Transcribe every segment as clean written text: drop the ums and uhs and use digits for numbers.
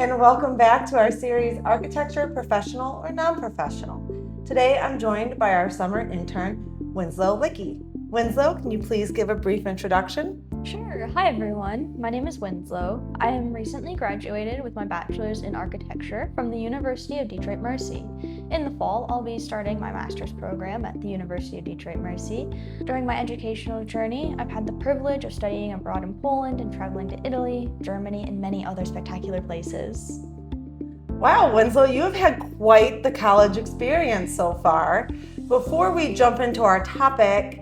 and welcome back to our series, Architecture, Professional or Non-Professional. Today, I'm joined by our summer intern, Winslow Lickey. Winslow, can you please give a brief introduction? Sure. Hi, everyone. My name is Winslow. I am recently graduated with my bachelor's in architecture from the University of Detroit-Mercy. In the fall, I'll be starting my master's program at the University of Detroit-Mercy. During my educational journey, I've had the privilege of studying abroad in Poland and traveling to Italy, Germany, and many other spectacular places. Wow, Winslow, you have had quite the college experience so far. Before we jump into our topic,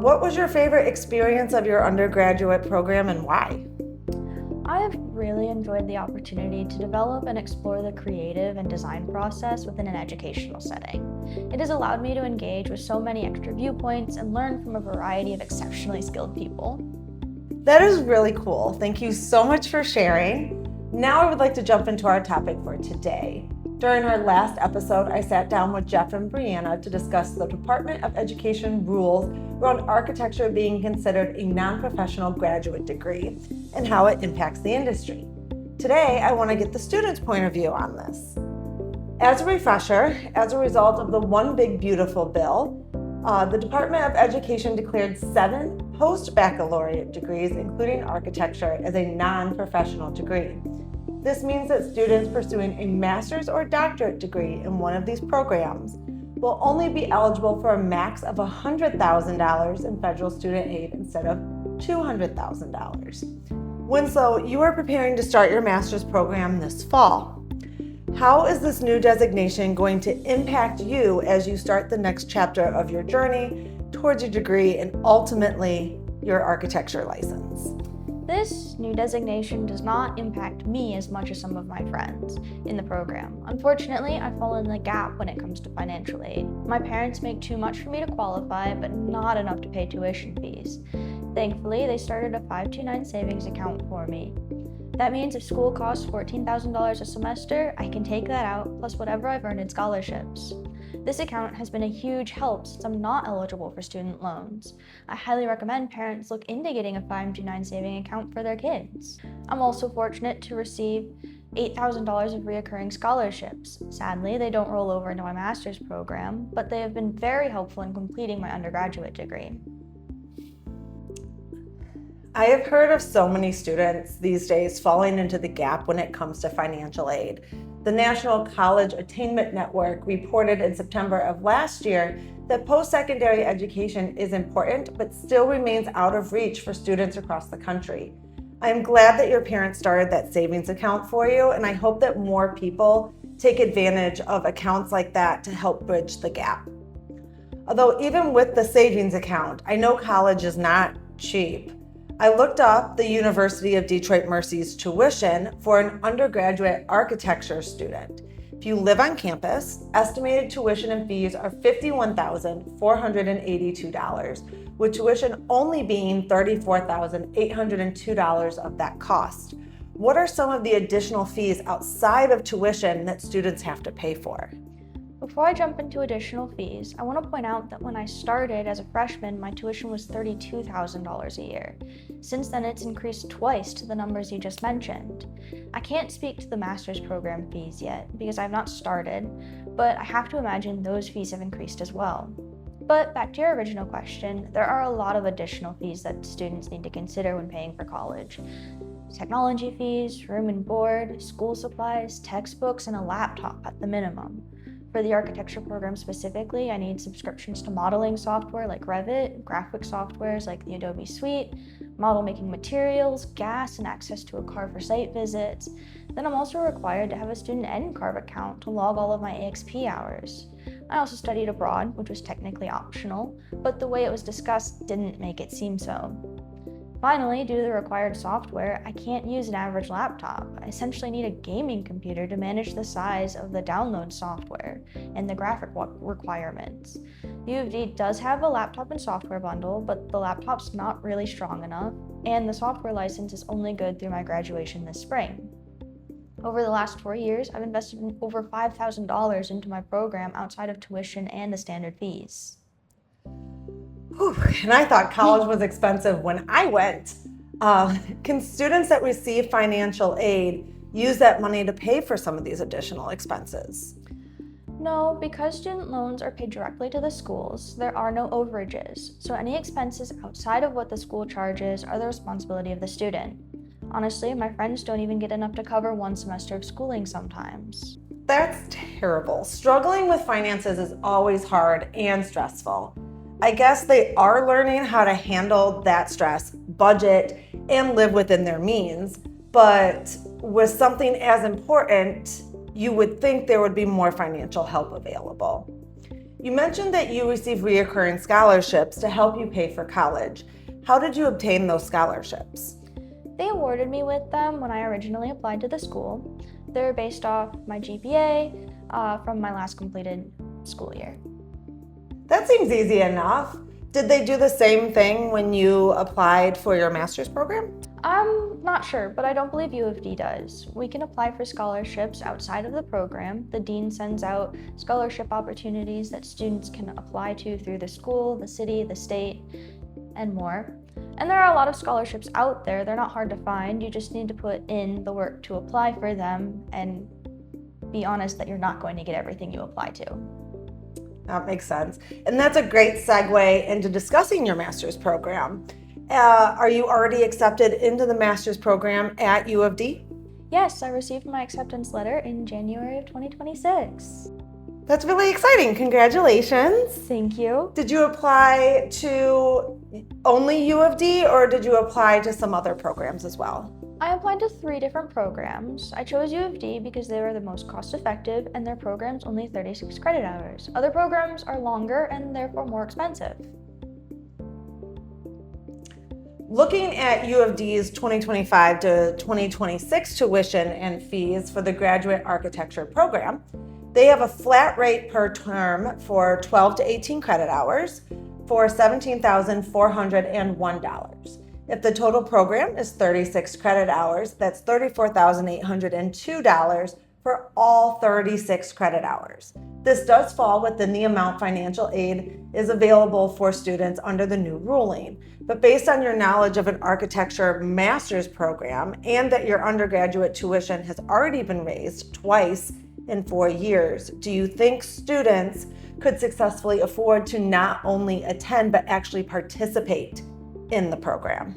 what was your favorite experience of your undergraduate program and why? I have really enjoyed the opportunity to develop and explore the creative and design process within an educational setting. It has allowed me to engage with so many extra viewpoints and learn from a variety of exceptionally skilled people. That is really cool. Thank you so much for sharing. Now I would like to jump into our topic for today. During our last episode, I sat down with Jeff and Brianna to discuss the Department of Education rules around architecture being considered a non-professional graduate degree and how it impacts the industry. Today, I want to get the students' point of view on this. As a refresher, as a result of the One Big Beautiful Bill, the Department of Education declared 7 post-baccalaureate degrees, including architecture, as a non-professional degree. This means that students pursuing a master's or doctorate degree in one of these programs will only be eligible for a max of $100,000 in federal student aid instead of $200,000. Winslow, you are preparing to start your master's program this fall. How is this new designation going to impact you as you start the next chapter of your journey towards your degree and ultimately your architecture license? This new designation does not impact me as much as some of my friends in the program. Unfortunately, I fall in the gap when it comes to financial aid. My parents make too much for me to qualify, but not enough to pay tuition fees. Thankfully, they started a 529 savings account for me. That means if school costs $14,000 a semester, I can take that out, plus whatever I've earned in scholarships. This account has been a huge help since I'm not eligible for student loans. I highly recommend parents look into getting a 529 saving account for their kids. I'm also fortunate to receive $8,000 of reoccurring scholarships. Sadly, they don't roll over into my master's program, but they have been very helpful in completing my undergraduate degree. I have heard of so many students these days falling into the gap when it comes to financial aid. The National College Attainment Network reported in September of last year that post-secondary education is important but still remains out of reach for students across the country. I'm glad that your parents started that savings account for you, and I hope that more people take advantage of accounts like that to help bridge the gap. Although even with the savings account, I know college is not cheap. I looked up the University of Detroit-Mercy's tuition for an undergraduate architecture student. If you live on campus, estimated tuition and fees are $51,482, with tuition only being $34,802 of that cost. What are some of the additional fees outside of tuition that students have to pay for? Before I jump into additional fees, I want to point out that when I started as a freshman, my tuition was $32,000 a year. Since then, it's increased twice to the numbers you just mentioned. I can't speak to the master's program fees yet because I have not started, but I have to imagine those fees have increased as well. But back to your original question, there are a lot of additional fees that students need to consider when paying for college. Technology fees, room and board, school supplies, textbooks, and a laptop at the minimum. For the architecture program specifically, I need subscriptions to modeling software like Revit, graphic softwares like the Adobe Suite, model making materials, gas, and access to a car for site visits. Then I'm also required to have a student NCARB account to log all of my AXP hours. I also studied abroad, which was technically optional, but the way it was discussed didn't make it seem so. Finally, due to the required software, I can't use an average laptop. I essentially need a gaming computer to manage the size of the download software and the graphic requirements. U of D does have a laptop and software bundle, but the laptop's not really strong enough, and the software license is only good through my graduation this spring. Over the last 4 years, I've invested over $5,000 into my program outside of tuition and the standard fees. Whew, and I thought college was expensive when I went. Can students that receive financial aid use that money to pay for some of these additional expenses? No, because student loans are paid directly to the schools, there are no overages, so any expenses outside of what the school charges are the responsibility of the student. Honestly, my friends don't even get enough to cover one semester of schooling sometimes. That's terrible. Struggling with finances is always hard and stressful. I guess they are learning how to handle that stress, budget, and live within their means. But with something as important, you would think there would be more financial help available. You mentioned that you receive recurring scholarships to help you pay for college. How did you obtain those scholarships? They awarded me with them when I originally applied to the school. They're based off my GPA from my last completed school year. That seems easy enough. Did they do the same thing when you applied for your master's program? I'm not sure, but I don't believe U of D does. We can apply for scholarships outside of the program. The dean sends out scholarship opportunities that students can apply to through the school, the city, the state, and more. And there are a lot of scholarships out there. They're not hard to find. You just need to put in the work to apply for them and be honest that you're not going to get everything you apply to. That makes sense. And that's a great segue into discussing your master's program. Are you already accepted into the master's program at U of D? Yes, I received my acceptance letter in January of 2026. That's really exciting. Congratulations. Thank you. Did you apply to only U of D or did you apply to some other programs as well? I applied to 3 different programs. I chose U of D because they were the most cost effective and their program's only 36 credit hours. Other programs are longer and therefore more expensive. Looking at U of D's 2025 to 2026 tuition and fees for the graduate architecture program, they have a flat rate per term for 12 to 18 credit hours for $17,401. If the total program is 36 credit hours, that's $34,802 for all 36 credit hours. This does fall within the amount financial aid is available for students under the new ruling. But based on your knowledge of an architecture master's program and that your undergraduate tuition has already been raised twice in 4 years, do you think students could successfully afford to not only attend but actually participate in the program?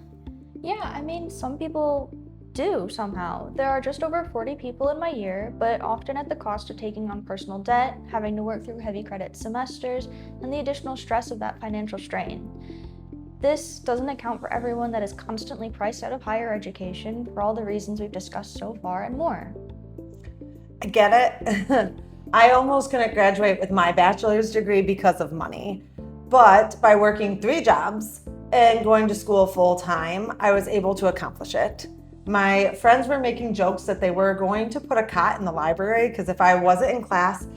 Yeah, I mean, some people do somehow. There are just over 40 people in my year, but often at the cost of taking on personal debt, having to work through heavy credit semesters, and the additional stress of that financial strain. This doesn't account for everyone that is constantly priced out of higher education for all the reasons we've discussed so far and more. I get it. I almost couldn't graduate with my bachelor's degree because of money, but by working 3 jobs and going to school full time, I was able to accomplish it. My friends were making jokes that they were going to put a cot in the library because if I wasn't in class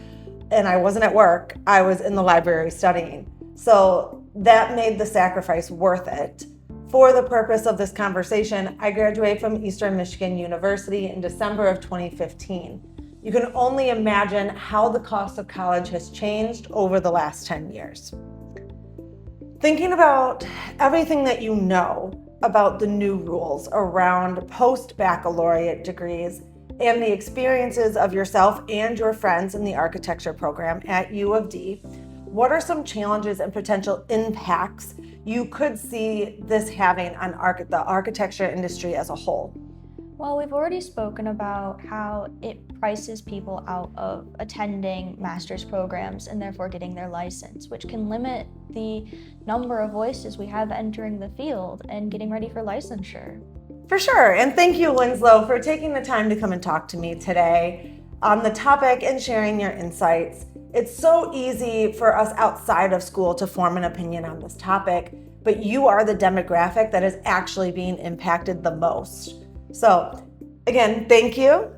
and I wasn't at work, I was in the library studying. So that made the sacrifice worth it. For the purpose of this conversation, I graduated from Eastern Michigan University in December of 2015. You can only imagine how the cost of college has changed over the last 10 years. Thinking about everything that you know about the new rules around post-baccalaureate degrees and the experiences of yourself and your friends in the architecture program at U of D, what are some challenges and potential impacts you could see this having on the architecture industry as a whole? Well, we've already spoken about how it prices people out of attending master's programs and therefore getting their license, which can limit the number of voices we have entering the field and getting ready for licensure. For sure, and thank you, Winslow, for taking the time to come and talk to me today on the topic and sharing your insights. It's so easy for us outside of school to form an opinion on this topic, but you are the demographic that is actually being impacted the most. So again, thank you.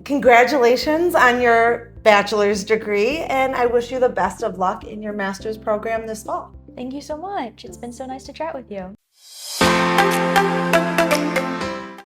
Congratulations on your bachelor's degree, and I wish you the best of luck in your master's program this fall. Thank you so much. It's been so nice to chat with you.